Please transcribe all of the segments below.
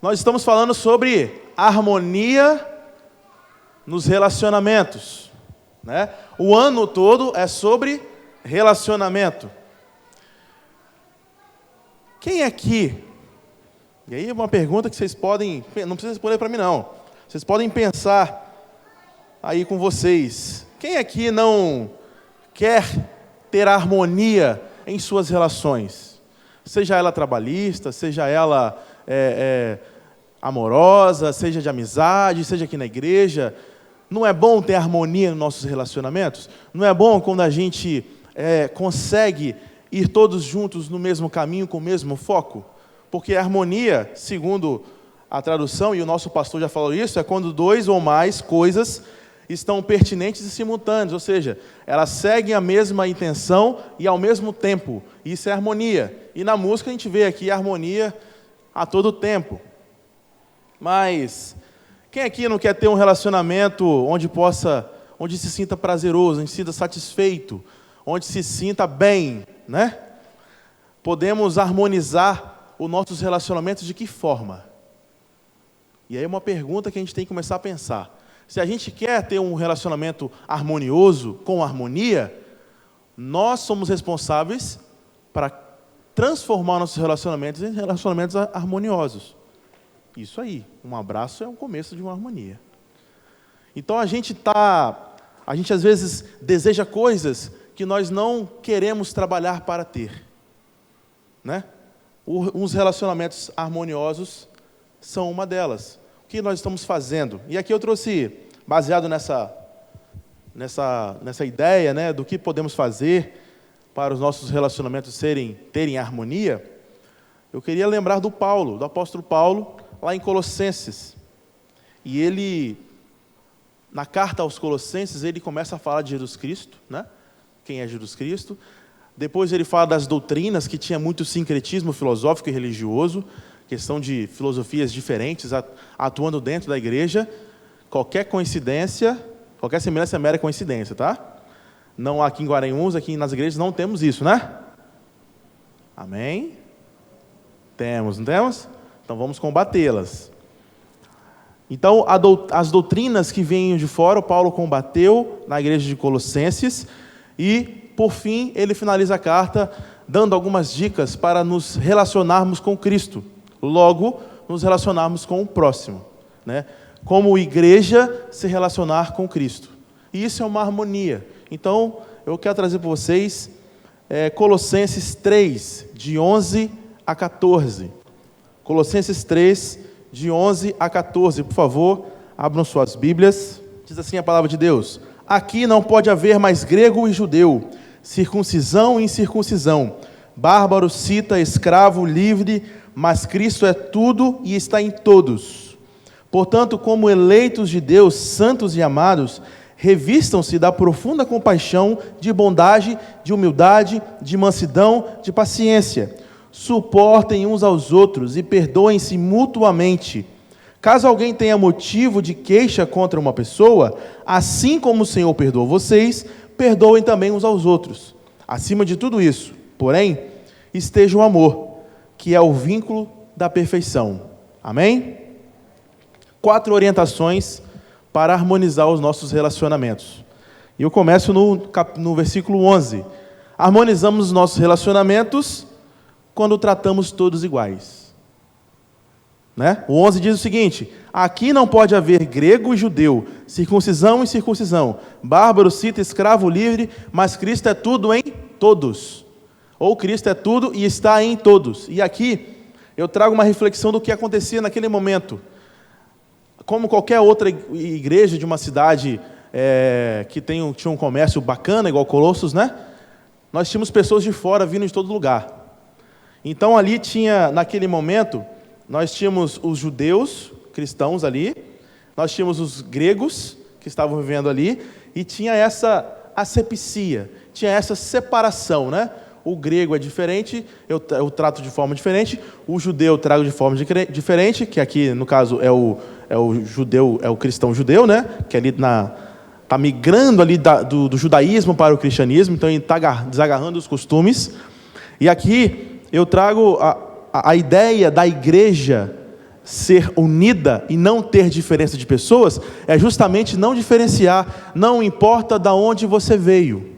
Nós estamos falando sobre harmonia nos relacionamentos, né? O ano todo é sobre relacionamento. Quem aqui, e aí é uma pergunta que vocês podem, não precisa responder para mim não, vocês podem pensar aí com vocês, quem aqui não quer ter harmonia em suas relações? Seja ela trabalhista, seja ela amorosa, seja de amizade, seja aqui na igreja. Não é bom ter harmonia nos nossos relacionamentos? Não é bom quando a gente consegue ir todos juntos no mesmo caminho, com o mesmo foco? Porque a harmonia, segundo a tradução, e o nosso pastor já falou isso, é quando dois ou mais coisas estão pertinentes e simultâneas, ou seja, elas seguem a mesma intenção e ao mesmo tempo. Isso é harmonia. E na música a gente vê aqui a harmonia a todo tempo. Mas quem aqui não quer ter um relacionamento onde se sinta prazeroso, onde se sinta satisfeito, onde se sinta bem, né? Podemos harmonizar os nossos relacionamentos de que forma? E aí é uma pergunta que a gente tem que começar a pensar. Se a gente quer ter um relacionamento harmonioso, com harmonia, nós somos responsáveis para transformar nossos relacionamentos em relacionamentos harmoniosos. Isso aí, um abraço é o começo de uma harmonia. Então a gente às vezes deseja coisas que nós não queremos trabalhar para ter, né? Uns relacionamentos harmoniosos são uma delas. O que nós estamos fazendo? E aqui eu trouxe, baseado nessa ideia, né, do que podemos fazer para os nossos relacionamentos terem harmonia, eu queria lembrar do apóstolo Paulo, lá em Colossenses. E ele, na carta aos Colossenses, ele começa a falar de Jesus Cristo, né? Quem é Jesus Cristo. Depois ele fala das doutrinas, que tinha muito sincretismo filosófico e religioso, questão de filosofias diferentes atuando dentro da igreja. Qualquer semelhança é mera coincidência, tá? Não aqui em Guaranhuns, aqui nas igrejas não temos isso, né? Amém? Temos, não temos? Então vamos combatê-las. Então, as doutrinas que vêm de fora, o Paulo combateu na igreja de Colossenses e, por fim, ele finaliza a carta dando algumas dicas para nos relacionarmos com Cristo. Logo, nos relacionarmos com o próximo, né? Como igreja, se relacionar com Cristo. E isso é uma harmonia. Então, eu quero trazer para vocês Colossenses 3, de 11 a 14. Colossenses 3, de 11 a 14. Por favor, abram suas Bíblias. Diz assim a palavra de Deus: aqui não pode haver mais grego e judeu, circuncisão e incircuncisão, bárbaro, cita, escravo, livre, mas Cristo é tudo e está em todos. Portanto, como eleitos de Deus, santos e amados, revistam-se da profunda compaixão, de bondade, de humildade, de mansidão, de paciência. Suportem uns aos outros e perdoem-se mutuamente. Caso alguém tenha motivo de queixa contra uma pessoa, assim como o Senhor perdoou vocês, perdoem também uns aos outros. Acima de tudo isso, porém, esteja o amor, que é o vínculo da perfeição. Amém? 4 orientações para harmonizar os nossos relacionamentos. E eu começo no versículo 11. Harmonizamos os nossos relacionamentos quando tratamos todos iguais. Né? O 11 diz o seguinte: aqui não pode haver grego e judeu, circuncisão e incircuncisão, bárbaro, cita, escravo, livre, mas Cristo é tudo em todos. Ou Cristo é tudo e está em todos. E aqui eu trago uma reflexão do que acontecia naquele momento. Como qualquer outra igreja de uma cidade que tinha um comércio bacana, igual Colossos, né? Nós tínhamos pessoas de fora vindo de todo lugar. Então ali naquele momento, nós tínhamos os judeus, cristãos ali, nós tínhamos os gregos, que estavam vivendo ali, e tinha essa asepsia, tinha essa separação, né? O grego é diferente, eu trato de forma diferente, o judeu eu trago de forma diferente, que aqui, no caso, é o judeu, é o cristão judeu, né? Que ali está migrando ali do judaísmo para o cristianismo, então ele está desagarrando os costumes. E aqui eu trago a ideia da igreja ser unida e não ter diferença de pessoas é justamente não diferenciar. Não importa de onde você veio,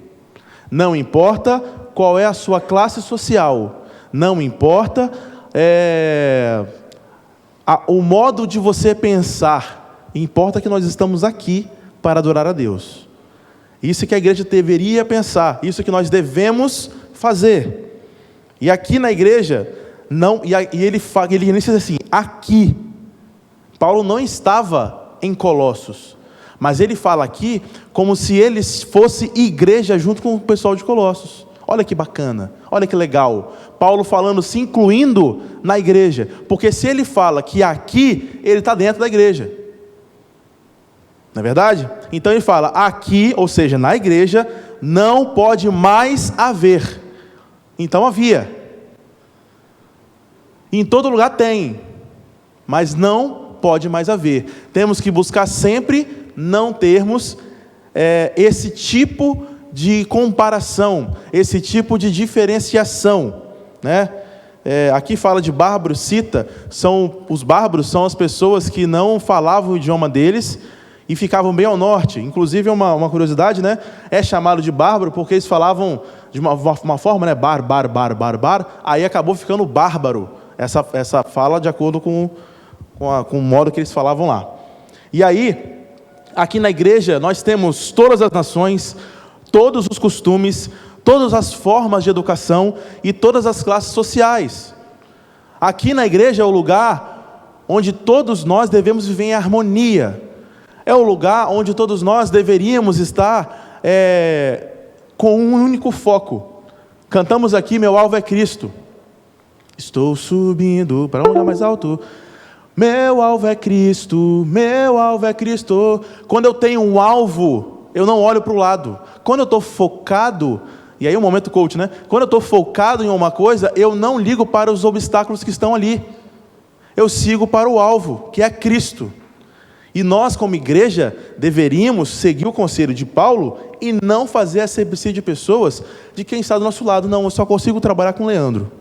não importa qual é a sua classe social, não importa o modo de você pensar, importa que nós estamos aqui para adorar a Deus. Isso que a igreja deveria pensar, isso que nós devemos fazer. E aqui na igreja, ele diz assim, aqui, Paulo não estava em Colossos, mas ele fala aqui como se ele fosse igreja junto com o pessoal de Colossos. Olha que bacana, olha que legal, Paulo falando, se incluindo na igreja, porque se ele fala que aqui, ele está dentro da igreja, não é verdade? Então ele fala, aqui, ou seja, na igreja, não pode mais haver. Então havia. Em todo lugar tem, mas não pode mais haver. Temos que buscar sempre não termos esse tipo de comparação, esse tipo de diferenciação, né? Aqui fala de bárbaros, os bárbaros são as pessoas que não falavam o idioma deles, e ficavam bem ao norte. Inclusive, uma curiosidade, né? É chamado de bárbaro porque eles falavam de uma forma, né? Bar, aí acabou ficando bárbaro. Essa fala de acordo com o modo que eles falavam lá. E aí, aqui na igreja, nós temos todas as nações, todos os costumes, todas as formas de educação e todas as classes sociais. Aqui na igreja é o lugar onde todos nós devemos viver em harmonia. É o lugar onde todos nós deveríamos estar com um único foco. Cantamos aqui, meu alvo é Cristo. Estou subindo para um lugar mais alto. Meu alvo é Cristo, meu alvo é Cristo. Quando eu tenho um alvo, eu não olho para o lado. Quando eu estou focado, e aí o momento coach, né? Quando eu estou focado em uma coisa, eu não ligo para os obstáculos que estão ali. Eu sigo para o alvo, que é Cristo. E nós, como igreja, deveríamos seguir o conselho de Paulo e não fazer acepção de pessoas de quem está do nosso lado. Não, eu só consigo trabalhar com o Leandro.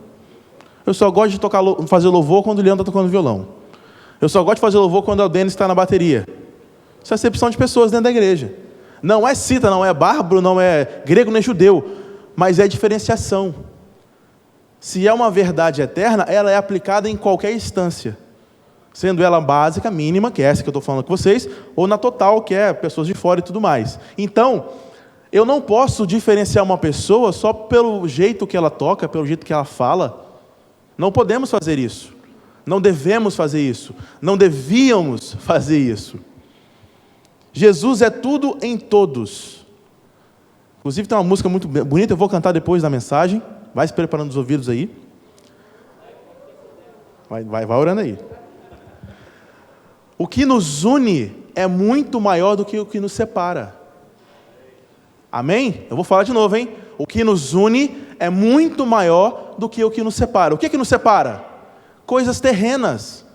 Eu só gosto de fazer louvor quando o Leandro está tocando violão. Eu só gosto de fazer louvor quando o Denis está na bateria. Isso é acepção de pessoas dentro da igreja. Não é cita, não é bárbaro, não é grego nem judeu, mas é diferenciação. Se é uma verdade eterna, ela é aplicada em qualquer instância. Sendo ela básica, mínima, que é essa que eu estou falando com vocês, ou na total, que é pessoas de fora e tudo mais. Então, eu não posso diferenciar uma pessoa só pelo jeito que ela toca, pelo jeito que ela fala. Não podemos fazer isso. Não devemos fazer isso. Não devíamos fazer isso. Jesus é tudo em todos. Inclusive tem uma música muito bonita, eu vou cantar depois da mensagem. Vai se preparando os ouvidos aí. Vai orando aí. O que nos une é muito maior do que o que nos separa. Amém? Eu vou falar de novo, hein? O que nos une é muito maior do que o que nos separa. O que nos separa? Coisas terrenas.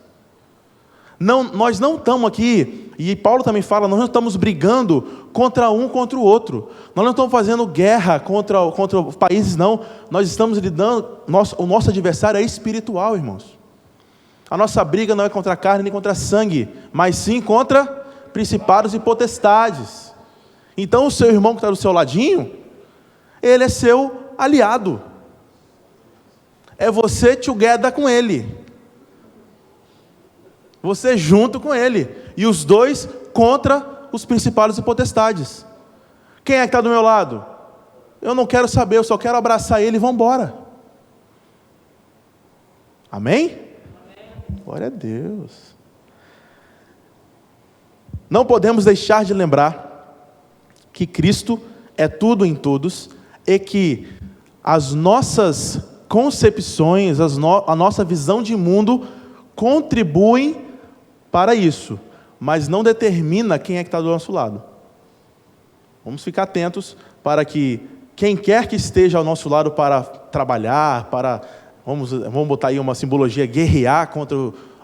Não, nós não estamos aqui, e Paulo também fala, nós não estamos brigando contra o outro. Nós não estamos fazendo guerra contra países, não. Nós estamos lidando, o nosso adversário é espiritual, irmãos. A nossa briga não é contra a carne nem contra sangue, mas sim contra principados e potestades. Então o seu irmão que está do seu ladinho, ele é seu aliado. É você together com ele. Você junto com ele. E os dois contra os principados e potestades. Quem é que está do meu lado? Eu não quero saber, eu só quero abraçar ele e vamos embora. Amém? Glória a Deus. Não podemos deixar de lembrar que Cristo é tudo em todos e que as nossas concepções, a nossa visão de mundo contribuem para isso, mas não determina quem é que está do nosso lado. Vamos ficar atentos para que quem quer que esteja ao nosso lado para trabalhar, vamos botar aí uma simbologia, guerrear contra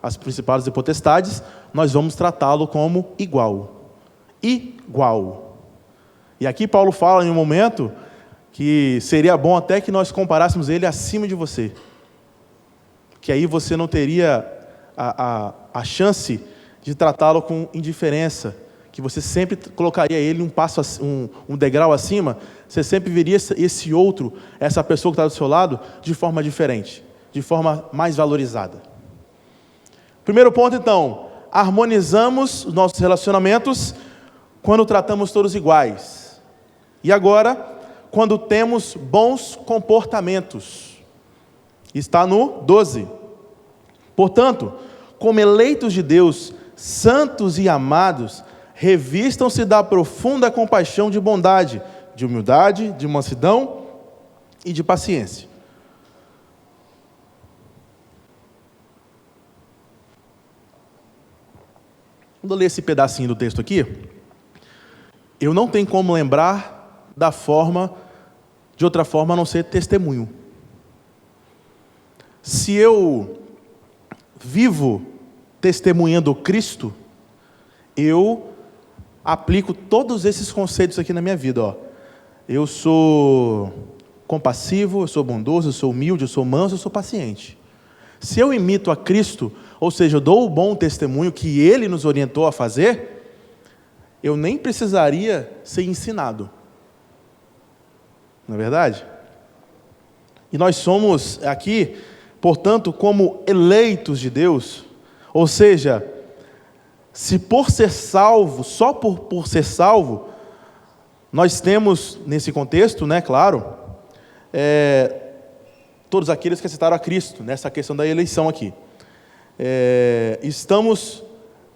as principados e potestades, nós vamos tratá-lo como igual. Igual. E aqui Paulo fala em um momento que seria bom até que nós comparássemos ele acima de você. Que aí você não teria a chance de tratá-lo com indiferença, que você sempre colocaria ele um degrau acima, você sempre veria esse outro, essa pessoa que está do seu lado, de forma diferente, de forma mais valorizada. Primeiro ponto, então, harmonizamos os nossos relacionamentos quando tratamos todos iguais. E agora, quando temos bons comportamentos. Está no 12. Portanto, como eleitos de Deus, santos e amados, revistam-se da profunda compaixão de bondade, de humildade, de mansidão e de paciência. Quando eu ler esse pedacinho do texto aqui, eu não tenho como lembrar de outra forma a não ser testemunho. Se eu vivo testemunhando Cristo, eu aplico todos esses conceitos aqui na minha vida. Ó. Eu sou compassivo, eu sou bondoso, eu sou humilde, eu sou manso, eu sou paciente. Se eu imito a Cristo, ou seja, eu dou o bom testemunho que Ele nos orientou a fazer, eu nem precisaria ser ensinado. Não é verdade? E nós somos aqui, portanto, como eleitos de Deus, ou seja, se por ser salvo, só por ser salvo, nós temos, nesse contexto, né, claro, todos aqueles que aceitaram a Cristo, nessa questão da eleição aqui.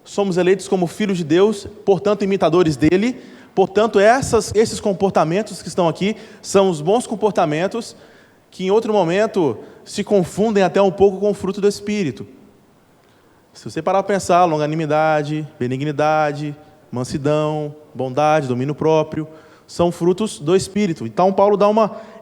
Somos eleitos como filhos de Deus, portanto, imitadores dele, portanto, esses comportamentos que estão aqui são os bons comportamentos que em outro momento se confundem até um pouco com o fruto do Espírito. Se você parar para pensar, longanimidade, benignidade, mansidão, bondade, domínio próprio, são frutos do Espírito. Então Paulo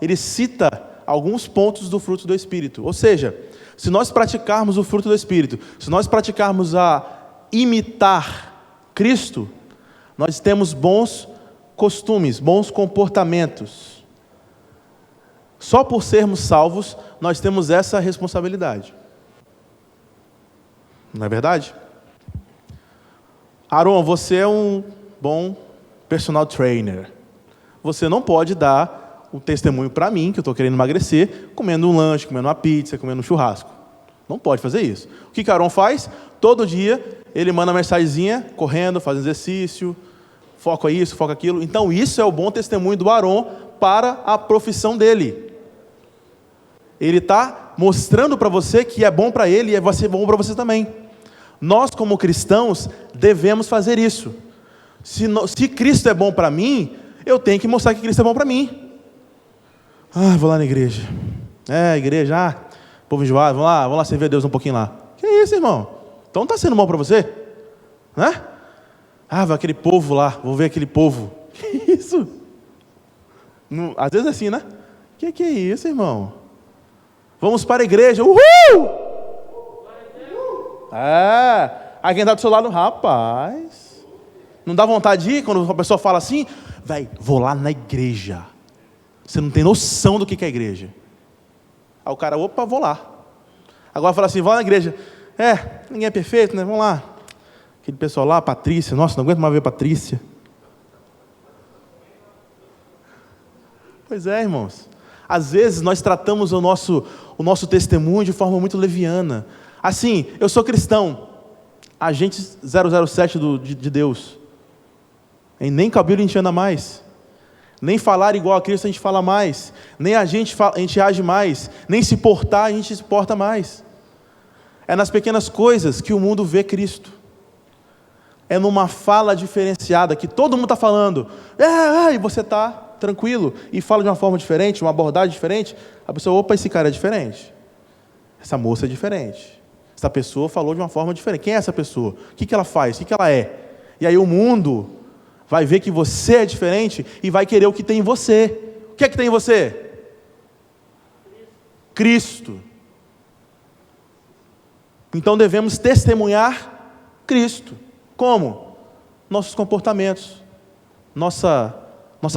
ele cita alguns pontos do fruto do Espírito. Ou seja, se nós praticarmos o fruto do Espírito, se nós praticarmos a imitar Cristo, nós temos bons costumes, bons comportamentos. Só por sermos salvos, nós temos essa responsabilidade. Não é verdade? Aaron, você é um bom personal trainer. Você não pode dar um testemunho para mim, que eu estou querendo emagrecer, comendo um lanche, comendo uma pizza, comendo um churrasco. Não pode fazer isso. O que Aaron faz? Todo dia, ele manda uma mensagenzinha, correndo, fazendo exercício, foca isso, foca aquilo. Então, isso é o bom testemunho do Aaron para a profissão dele. Ele está mostrando para você que é bom para ele e vai ser bom para você também. Nós, como cristãos, devemos fazer isso. Se Cristo é bom para mim, eu tenho que mostrar que Cristo é bom para mim. Vou lá na igreja. Igreja, povo enjoado, vamos lá servir a Deus um pouquinho lá. Que isso, irmão? Então não está sendo bom para você? Né? Vai aquele povo lá, vou ver aquele povo. Que isso? Às vezes é assim, né? Que é isso, irmão? Vamos para a igreja, uhul! Aí quem está do seu lado, rapaz, não dá vontade de ir quando a pessoa fala assim, vou lá na igreja. Você não tem noção do que é a igreja. Aí o cara, opa, vou lá. Agora fala assim, vou lá na igreja. Ninguém é perfeito, né? Vamos lá. Aquele pessoal lá, Patrícia, nossa, não aguento mais ver Patrícia. Pois é, irmãos. Às vezes nós tratamos o nosso testemunho de forma muito leviana. Assim, eu sou cristão, agente 007 de Deus. E nem cabelo a gente anda mais. Nem falar igual a Cristo a gente fala mais. Nem a gente age mais. Nem se portar a gente se porta mais. É nas pequenas coisas que o mundo vê Cristo. É numa fala diferenciada que todo mundo está falando. E você está tranquilo e fala de uma forma diferente, uma abordagem diferente. A pessoa, opa, esse cara é diferente. Essa moça é diferente. Essa pessoa falou de uma forma diferente. Quem é essa pessoa? O que ela faz? O que ela é? E aí o mundo vai ver que você é diferente e vai querer o que tem em você. O que é que tem em você? Cristo. Então devemos testemunhar Cristo. Como? Nossos comportamentos, nossa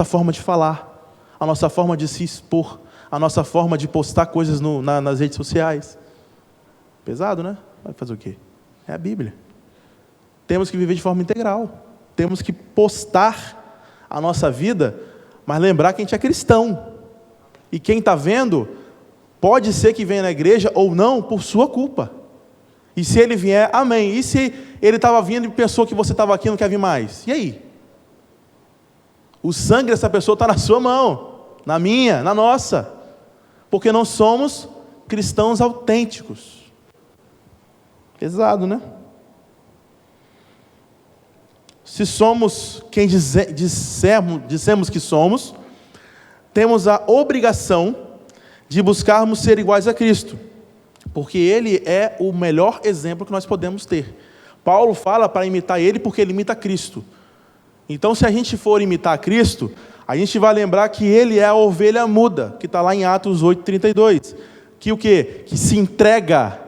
forma de falar, a nossa forma de se expor, a nossa forma de postar coisas nas redes sociais. Pesado, né? Vai fazer o quê? É a Bíblia. Temos que viver de forma integral. Temos que postar a nossa vida, mas lembrar que a gente é cristão. E quem está vendo, pode ser que venha na igreja ou não, por sua culpa. E se ele vier, amém. E se ele estava vindo e pensou que você estava aqui e não quer vir mais? E aí? O sangue dessa pessoa está na sua mão, na minha, na nossa. Porque não somos cristãos autênticos. Pesado, né? Se somos quem dissemos que somos, temos a obrigação de buscarmos ser iguais a Cristo, porque Ele é o melhor exemplo que nós podemos ter. Paulo fala para imitar Ele porque Ele imita Cristo. Então, se a gente for imitar Cristo, a gente vai lembrar que Ele é a ovelha muda, que está lá em Atos 8:32, que o quê? Que se entrega,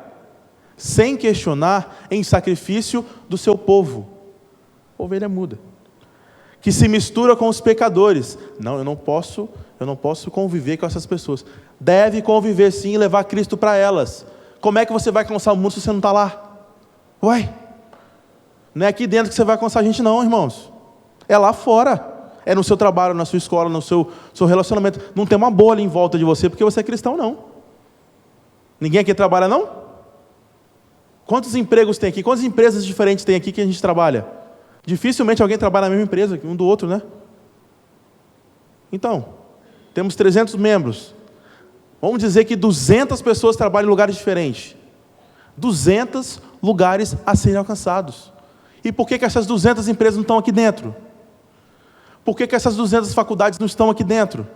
sem questionar, em sacrifício do seu povo. Ovelha muda. Que se mistura com os pecadores. Não, eu não posso conviver com essas pessoas. Deve conviver sim e levar Cristo para elas. Como é que você vai alcançar o mundo se você não está lá? Uai, não é aqui dentro que você vai alcançar a gente não, irmãos. É lá fora. É no seu trabalho, na sua escola, no seu relacionamento. Não tem uma bolha em volta de você porque você é cristão, não. Ninguém aqui trabalha, não? Quantos empregos tem aqui? Quantas empresas diferentes tem aqui que a gente trabalha? Dificilmente alguém trabalha na mesma empresa, um do outro, né? Então, temos 300 membros. Vamos dizer que 200 pessoas trabalham em lugares diferentes. 200 lugares a serem alcançados. E por que essas 200 empresas não estão aqui dentro? Por que essas 200 faculdades não estão aqui dentro?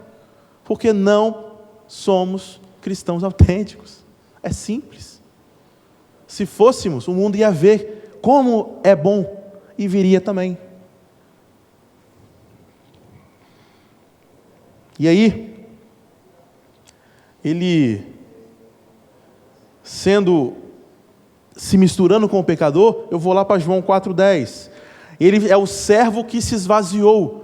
Porque não somos cristãos autênticos. É simples. Se fôssemos, o mundo ia ver como é bom e viria também. E aí, ele se misturando com o pecador, eu vou lá para João 4:10. Ele é o servo que se esvaziou.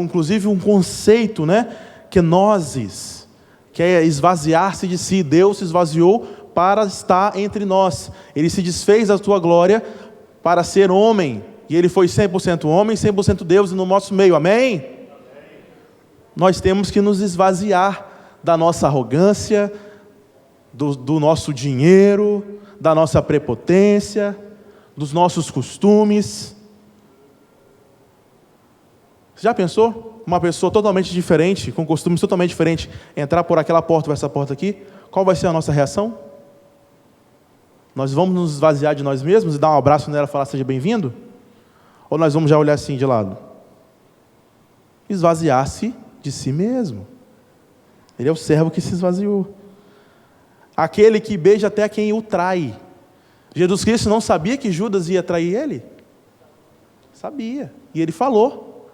Inclusive um conceito, né? Kenosis, que é esvaziar-se de si. Deus se esvaziou para estar entre nós. Ele se desfez da sua glória para ser homem. E ele foi 100% homem, 100% Deus no nosso meio. Amém? Amém? Nós temos que nos esvaziar da nossa arrogância, do nosso dinheiro, da nossa prepotência, dos nossos costumes. Já pensou? Uma pessoa totalmente diferente, com costumes totalmente diferentes, entrar por aquela porta ou essa porta aqui? Qual vai ser a nossa reação? Nós vamos nos esvaziar de nós mesmos e dar um abraço nela e falar seja bem-vindo? Ou nós vamos já olhar assim de lado? Esvaziar-se de si mesmo. Ele é o servo que se esvaziou. Aquele que beija até quem o trai. Jesus Cristo não sabia que Judas ia trair ele? Sabia. E ele falou: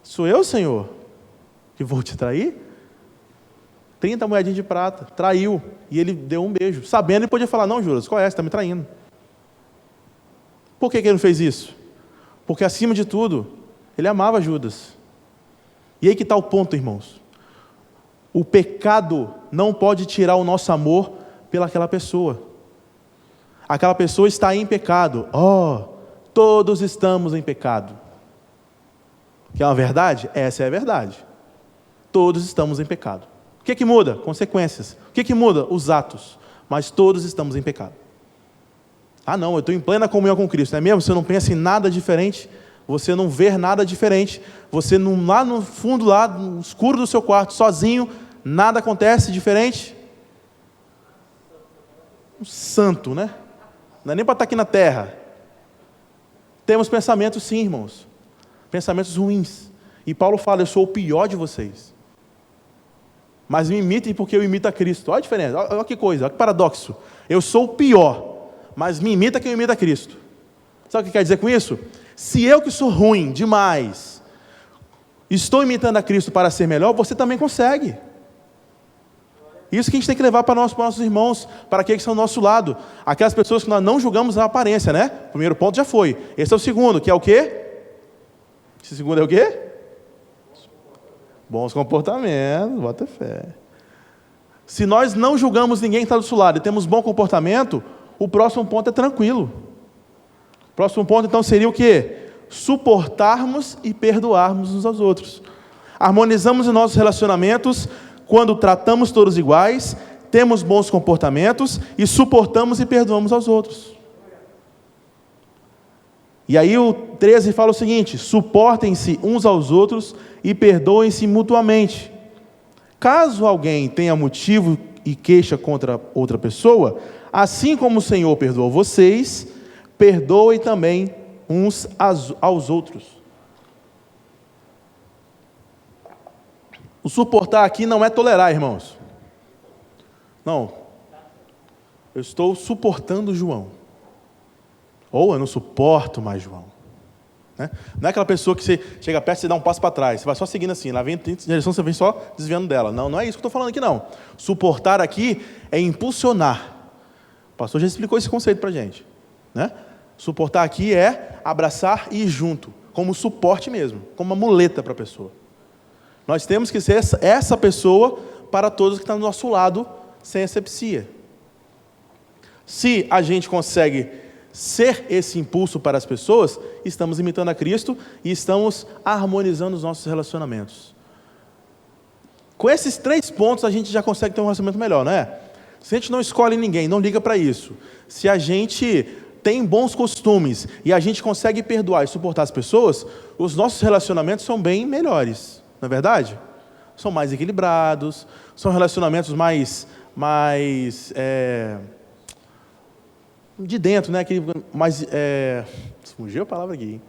sou eu, Senhor, que vou te trair? 30 moedinhas de prata, traiu, e ele deu um beijo, sabendo, ele podia falar, não, Judas, qual é? Você está me traindo. Por que ele não fez isso? Porque acima de tudo, ele amava Judas. E aí que está o ponto, irmãos. O pecado não pode tirar o nosso amor pelaquela pessoa. Aquela pessoa está em pecado. Todos estamos em pecado. Que é uma verdade? Essa é a verdade. Todos estamos em pecado. O que muda? Consequências. O que muda? Os atos. Mas todos estamos em pecado. Não, eu estou em plena comunhão com Cristo, não é mesmo? Você não pensa em nada diferente, você não vê nada diferente, você não, lá no fundo, lá no escuro do seu quarto, sozinho, nada acontece diferente. Um santo, né? Não é nem para estar aqui na terra. Temos pensamentos sim, irmãos. Pensamentos ruins. E Paulo fala, eu sou o pior de vocês. Mas me imitem porque eu imito a Cristo. Olha a diferença, olha que coisa, olha que paradoxo. Eu sou o pior, mas me imita quem imita a Cristo. Sabe o que quer dizer com isso? Se eu que sou ruim demais, estou imitando a Cristo para ser melhor, você também consegue. Isso que a gente tem que levar para nossos irmãos, para aqueles que estão do nosso lado. Aquelas pessoas que nós não julgamos a aparência, né? O primeiro ponto já foi. Esse é o segundo, que é o quê? Esse segundo é o quê? Bons comportamentos, bota fé. Se nós não julgamos ninguém que está do nosso lado e temos bom comportamento, O próximo ponto é tranquilo. O próximo ponto, então, seria o quê? Suportarmos e perdoarmos uns aos outros. Harmonizamos os nossos relacionamentos quando tratamos todos iguais, temos bons comportamentos e suportamos e perdoamos aos outros. E aí o 13 fala o seguinte: suportem-se uns aos outros e perdoem-se mutuamente. Caso alguém tenha motivo e queixa contra outra pessoa, assim como o Senhor perdoou vocês, perdoem também uns aos outros. O suportar aqui não é tolerar, irmãos. Não. Eu estou suportando João. Ou eu não suporto mais João. Né? Não é aquela pessoa que você chega perto e você dá um passo para trás. Você vai só seguindo assim. Lá vem em direção, você vem só desviando dela. Não, não é isso que eu estou falando aqui, não. Suportar aqui é impulsionar. O pastor já explicou esse conceito para a gente. Né? Suportar aqui é abraçar e ir junto. Como suporte mesmo. Como uma muleta para a pessoa. Nós temos que ser essa pessoa para todos que estão do nosso lado, sem asepsia. Se a gente consegue ser esse impulso para as pessoas, estamos imitando a Cristo e estamos harmonizando os nossos relacionamentos. Com esses 3 pontos, a gente já consegue ter um relacionamento melhor, não é? Se a gente não escolhe ninguém, não liga para isso. Se a gente tem bons costumes e a gente consegue perdoar e suportar as pessoas, os nossos relacionamentos são bem melhores. Não é verdade? São mais equilibrados, são relacionamentos mais de dentro, né? Mais, fugiu a palavra aqui, hein?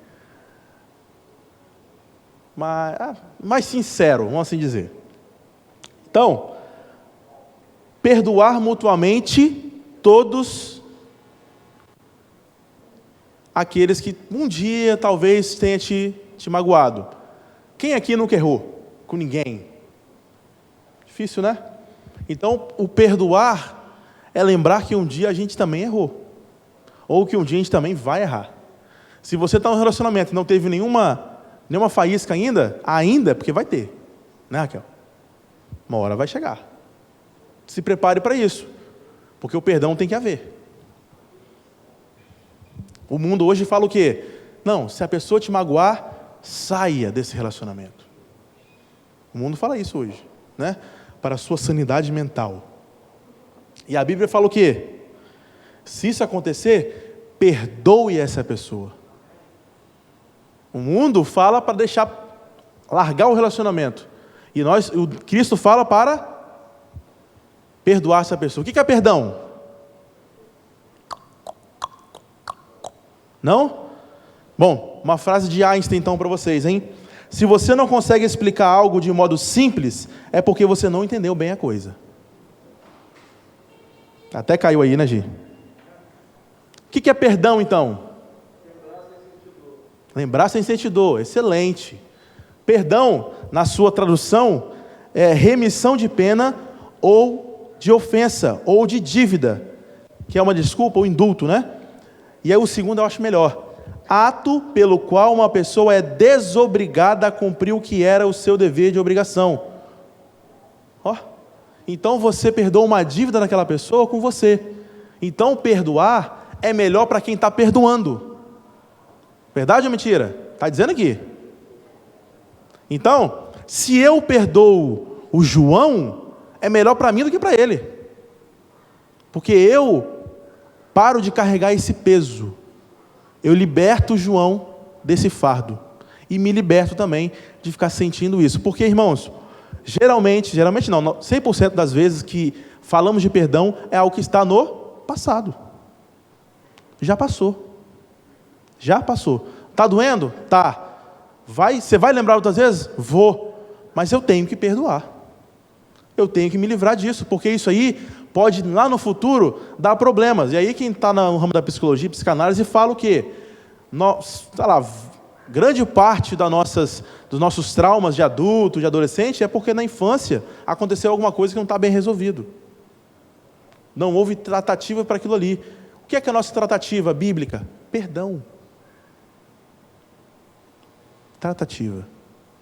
Mais sincero, vamos assim dizer. Então, perdoar mutuamente todos aqueles que um dia talvez tenha te magoado. Quem aqui nunca errou? Com ninguém. Difícil, né? Então, o perdoar é lembrar que um dia a gente também errou. Ou que um dia a gente também vai errar. Se você está num relacionamento e não teve nenhuma faísca ainda é porque vai ter. Né, Raquel? Uma hora vai chegar. Se prepare para isso. Porque o perdão tem que haver. O mundo hoje fala o quê? Não, se a pessoa te magoar, saia desse relacionamento. O mundo fala isso hoje, né? Para a sua sanidade mental. E a Bíblia fala o quê? Se isso acontecer, perdoe essa pessoa. O mundo fala para largar o relacionamento. E o Cristo fala para perdoar essa pessoa. O que é perdão? Não? Bom, uma frase de Einstein então para vocês, hein? Se você não consegue explicar algo de modo simples, é porque você não entendeu bem a coisa. Até caiu aí, né, Gi? O que é perdão, então? Lembrar sem sentir dor. Excelente. Perdão, na sua tradução, é remissão de pena ou de ofensa, ou de dívida, que é uma desculpa, ou indulto, né? E aí o segundo eu acho melhor. Ato pelo qual uma pessoa é desobrigada a cumprir o que era o seu dever de obrigação. Ó, então você perdoa uma dívida daquela pessoa com você. Então perdoar é melhor para quem está perdoando. Verdade ou mentira? Está dizendo aqui. Então, se eu perdoo o João, é melhor para mim do que para ele. Porque eu paro de carregar esse peso. Eu liberto o João desse fardo. E me liberto também de ficar sentindo isso. Porque, irmãos, geralmente não, 100% das vezes que falamos de perdão é algo que está no passado. Já passou. Já passou. Está doendo? Tá. Você vai lembrar outras vezes? Vou. Mas eu tenho que perdoar. Eu tenho que me livrar disso, porque isso aí pode, lá no futuro, dar problemas. E aí quem está no ramo da psicologia e psicanálise fala o quê? Grande parte dos nossos traumas de adulto, de adolescente, é porque na infância aconteceu alguma coisa que não está bem resolvido. Não houve tratativa para aquilo ali. O que é a nossa tratativa bíblica? Perdão. Tratativa.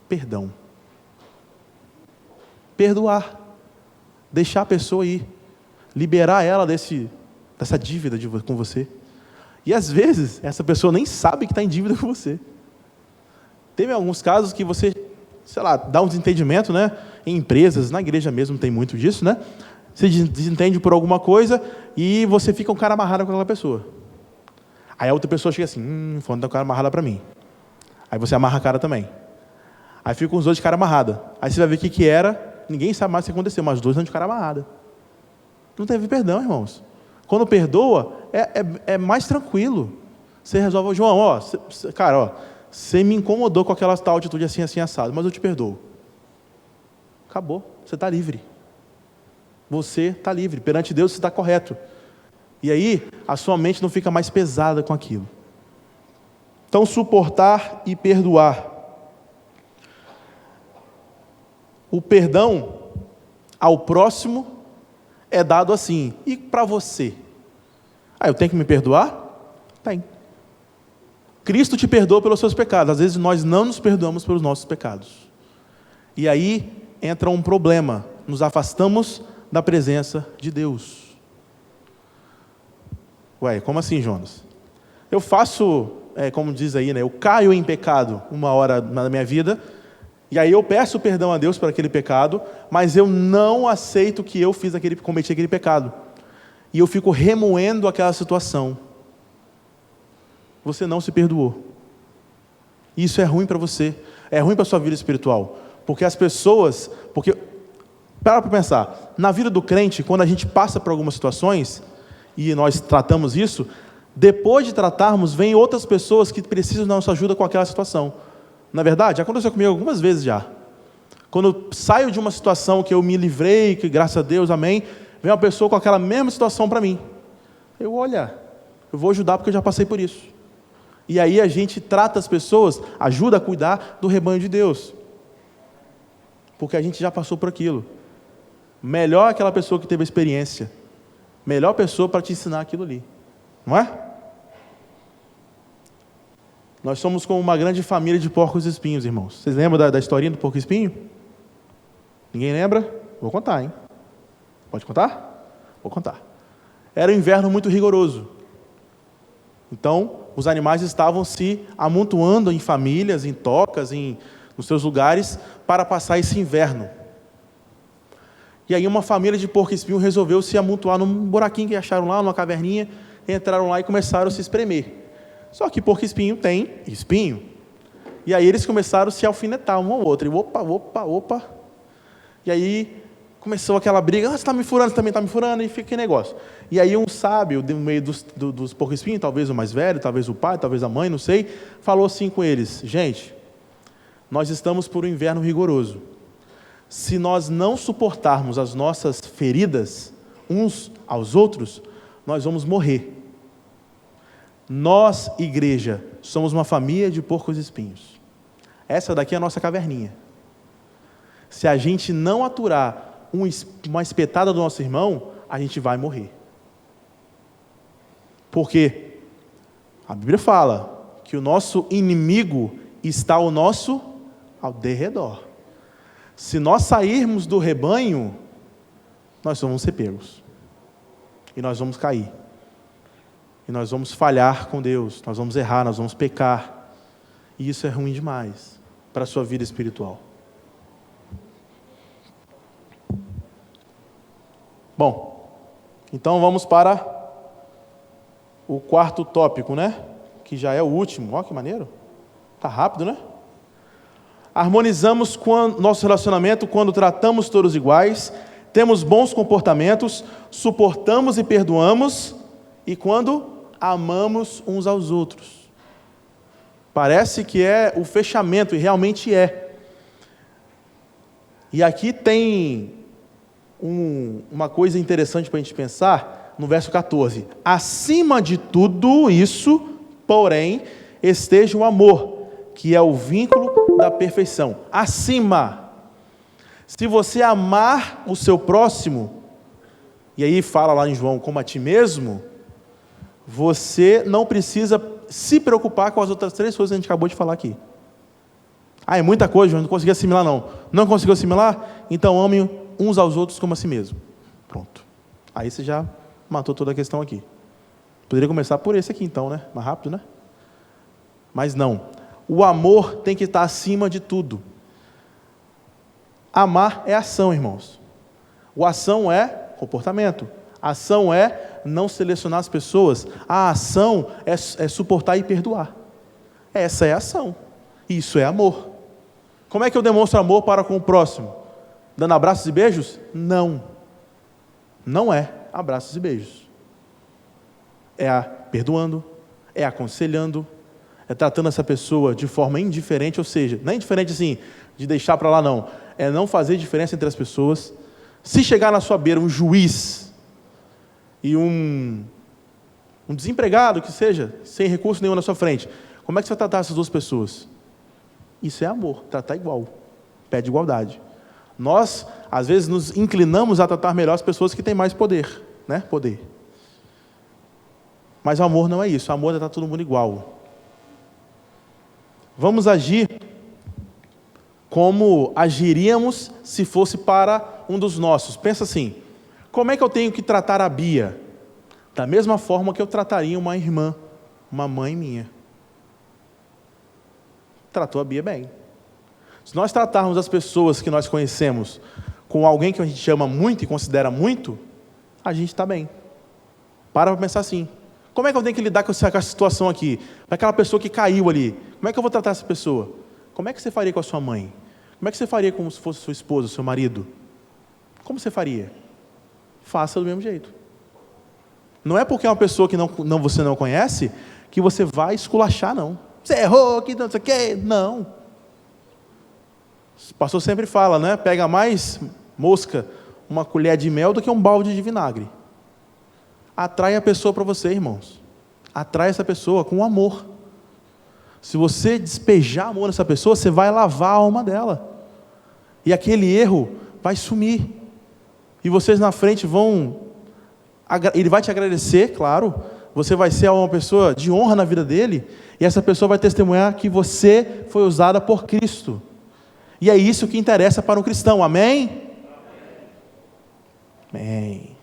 Perdão. Perdoar. Deixar a pessoa ir. Liberar ela desse dessa dívida com você. E às vezes, essa pessoa nem sabe que está em dívida com você. Teve alguns casos que você, sei lá, dá um desentendimento, né? Em empresas, na igreja mesmo tem muito disso, né? Você desentende por alguma coisa e você fica um cara amarrado com aquela pessoa. Aí a outra pessoa chega assim, fulano tá um cara amarrado para mim. Aí você amarra a cara também. Aí fica os dois de cara amarrada. Aí você vai ver o que era, ninguém sabe mais o que aconteceu, mas os dois estão de cara amarrada. Não teve perdão, irmãos. Quando perdoa, é mais tranquilo. Você resolve, João, cara, você me incomodou com aquela tal atitude assim, assim, assado, mas eu te perdoo. Acabou, você está livre. Você está livre, perante Deus você está correto. E aí, a sua mente não fica mais pesada com aquilo. Então, suportar e perdoar. O perdão ao próximo é dado assim. E para você? Eu tenho que me perdoar? Tem. Cristo te perdoa pelos seus pecados. Às vezes nós não nos perdoamos pelos nossos pecados. E aí entra um problema. Nos afastamos da presença de Deus. Como assim, Jonas? Eu faço, como diz aí, né? Eu caio em pecado uma hora na minha vida, e aí eu peço perdão a Deus por aquele pecado, mas eu não aceito que eu cometi aquele pecado. E eu fico remoendo aquela situação. Você não se perdoou. Isso é ruim para você, é ruim para a sua vida espiritual. Porque para pensar, na vida do crente, quando a gente passa por algumas situações, e nós tratamos isso, depois de tratarmos, vem outras pessoas que precisam da nossa ajuda com aquela situação. Na verdade, já aconteceu comigo algumas vezes já. Quando eu saio de uma situação que eu me livrei, que graças a Deus, amém, vem uma pessoa com aquela mesma situação para mim. Eu vou ajudar porque eu já passei por isso. E aí a gente trata as pessoas, ajuda a cuidar do rebanho de Deus. Porque a gente já passou por aquilo. Melhor aquela pessoa que teve a experiência. Melhor pessoa para te ensinar aquilo ali. Não é? Nós somos como uma grande família de porcos espinhos, irmãos. Vocês lembram da historinha do porco espinho? Ninguém lembra? Vou contar, hein? Pode contar? Vou contar. Era um inverno muito rigoroso. Então, os animais estavam se amontoando em famílias, em tocas, nos seus lugares, para passar esse inverno. E aí uma família de porco-espinho resolveu se amontoar num buraquinho que acharam lá, numa caverninha, entraram lá e começaram a se espremer. Só que porco-espinho tem espinho. E aí eles começaram a se alfinetar um ao outro. E opa. E aí começou aquela briga, você está me furando, você também está me furando, e fica aquele negócio. E aí um sábio, no meio dos porco-espinhos, talvez o mais velho, talvez o pai, talvez a mãe, não sei, falou assim com eles: gente, nós estamos por um inverno rigoroso. Se nós não suportarmos as nossas feridas uns aos outros, nós vamos morrer. Nós, igreja, somos uma família de porcos espinhos. Essa daqui é a nossa caverninha. Se a gente não aturar uma espetada do nosso irmão, a gente vai morrer. Porque a Bíblia fala que o nosso inimigo está ao derredor. Se nós sairmos do rebanho, nós vamos ser pegos. E nós vamos cair. E nós vamos falhar com Deus. Nós vamos errar, nós vamos pecar. E isso é ruim demais para a sua vida espiritual. Bom, então vamos para o quarto tópico, né? Que já é o último. Olha que maneiro. Tá rápido, né? Harmonizamos nosso relacionamento quando tratamos todos iguais, temos bons comportamentos, suportamos e perdoamos, e quando amamos uns aos outros. Parece que é o fechamento, e realmente é. E aqui tem uma coisa interessante para a gente pensar, no verso 14. Acima de tudo isso, porém, esteja o amor, que é o vínculo da perfeição. Acima. Se você amar o seu próximo, e aí fala lá em João, como a ti mesmo, você não precisa se preocupar com as outras 3 coisas que a gente acabou de falar aqui. É muita coisa, João, não consegui assimilar não. Não conseguiu assimilar? Então ame uns aos outros como a si mesmo. Pronto. Aí você já matou toda a questão aqui. Poderia começar por esse aqui então, né? Mais rápido, né? Mas não. O amor tem que estar acima de tudo. Amar é ação, irmãos. O ação é comportamento. A ação é não selecionar as pessoas. A ação é suportar e perdoar. Essa é a ação. Isso é amor. Como é que eu demonstro amor para com o próximo? Dando abraços e beijos? Não. Não é abraços e beijos. É perdoando, é aconselhando, é tratando essa pessoa de forma indiferente, ou seja, não é indiferente assim, de deixar para lá não. É não fazer diferença entre as pessoas. Se chegar na sua beira um juiz e um desempregado que seja, sem recurso nenhum na sua frente, como é que você vai tratar essas duas pessoas? Isso é amor, tratar igual, pede igualdade. Nós, às vezes, nos inclinamos a tratar melhor as pessoas que têm mais poder, né? Poder. Mas o amor não é isso, o amor é tratar todo mundo igual. Vamos agir como agiríamos se fosse para um dos nossos. Pensa assim, como é que eu tenho que tratar a Bia? Da mesma forma que eu trataria uma irmã, uma mãe minha. Tratou a Bia bem. Se nós tratarmos as pessoas que nós conhecemos com alguém que a gente ama muito e considera muito, a gente está bem. Para pensar assim, como é que eu tenho que lidar com essa situação aqui? Aquela pessoa que caiu ali, como é que eu vou tratar essa pessoa? Como é que você faria com a sua mãe? Como é que você faria como se fosse sua esposa, seu marido? Como você faria? Faça do mesmo jeito. Não é porque é uma pessoa que você não conhece que você vai esculachar, não. Você errou, que não sei o quê. Não. O pastor sempre fala, né? Pega mais mosca, uma colher de mel do que um balde de vinagre. Atrai a pessoa para você, irmãos. Atrai essa pessoa com amor. Se você despejar amor nessa pessoa, você vai lavar a alma dela. E aquele erro vai sumir. E vocês na frente ele vai te agradecer, claro. Você vai ser uma pessoa de honra na vida dele. E essa pessoa vai testemunhar que você foi usada por Cristo. E é isso que interessa para um cristão, amém? Amém.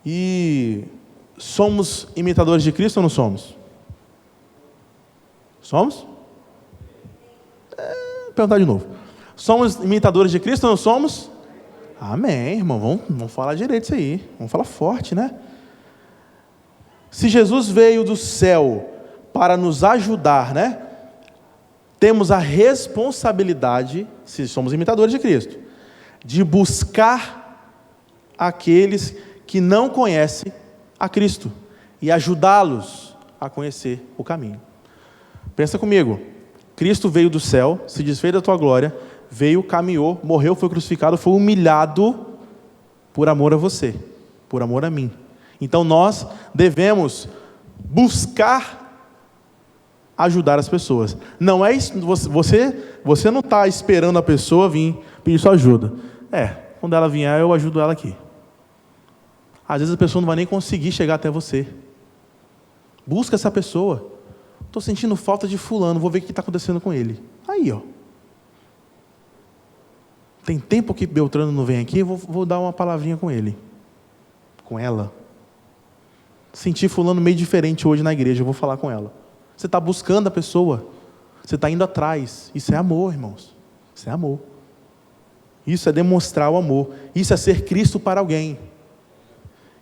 E somos imitadores de Cristo ou não somos? Somos? Vou perguntar de novo. Somos imitadores de Cristo ou não somos? Amém, irmão. Vamos falar direito isso aí. Vamos falar forte, né? Se Jesus veio do céu para nos ajudar, né? Temos a responsabilidade, se somos imitadores de Cristo, de buscar aqueles que não conhecem a Cristo e ajudá-los a conhecer o caminho. Pensa comigo, Cristo veio do céu, se desfez da tua glória, veio, caminhou, morreu, foi crucificado, foi humilhado por amor a você, por amor a mim. Então nós devemos buscar ajudar as pessoas. Não é isso, você não está esperando a pessoa vir pedir sua ajuda. Quando ela vier, eu ajudo ela aqui. Às vezes a pessoa não vai nem conseguir chegar até você. Busca essa pessoa. Estou sentindo falta de fulano, vou ver o que está acontecendo com ele. Aí, ó. Tem tempo que Beltrano não vem aqui, vou dar uma palavrinha com ele. Com ela. Senti fulano meio diferente hoje na igreja, eu vou falar com ela. Você está buscando a pessoa. Você está indo atrás. Isso é amor, irmãos. Isso é amor. Isso é demonstrar o amor. Isso é ser Cristo para alguém.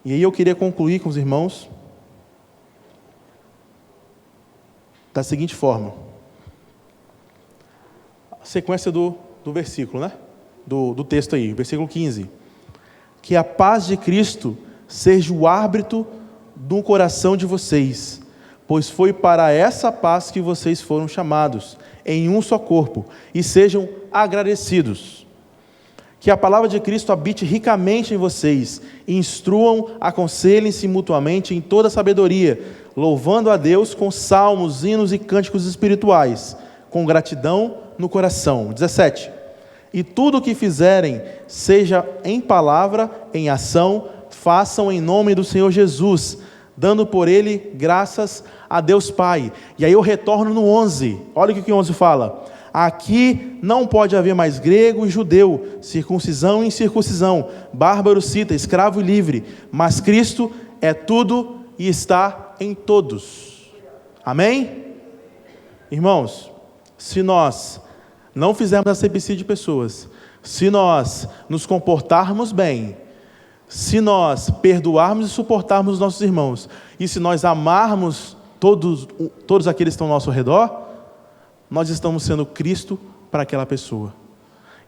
E aí eu queria concluir com os irmãos da seguinte forma. A sequência do versículo, né? Do texto aí, versículo 15. Que a paz de Cristo seja o árbitro do coração de vocês, pois foi para essa paz que vocês foram chamados, em um só corpo, e sejam agradecidos. Que a palavra de Cristo habite ricamente em vocês, instruam, aconselhem-se mutuamente em toda sabedoria, louvando a Deus com salmos, hinos e cânticos espirituais, com gratidão no coração. 17. E tudo o que fizerem, seja em palavra, em ação, façam em nome do Senhor Jesus, dando por Ele graças a Deus Pai. E aí eu retorno no 11. Olha o que o 11 fala. Aqui não pode haver mais grego e judeu, circuncisão e incircuncisão, bárbaro, cita, escravo e livre, mas Cristo é tudo e está em todos. Amém? Irmãos, se nós não fizermos acepção de pessoas, se nós nos comportarmos bem, se nós perdoarmos e suportarmos os nossos irmãos, e se nós amarmos todos aqueles que estão ao nosso redor, nós estamos sendo Cristo para aquela pessoa.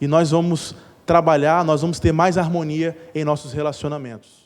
E nós vamos trabalhar, nós vamos ter mais harmonia em nossos relacionamentos.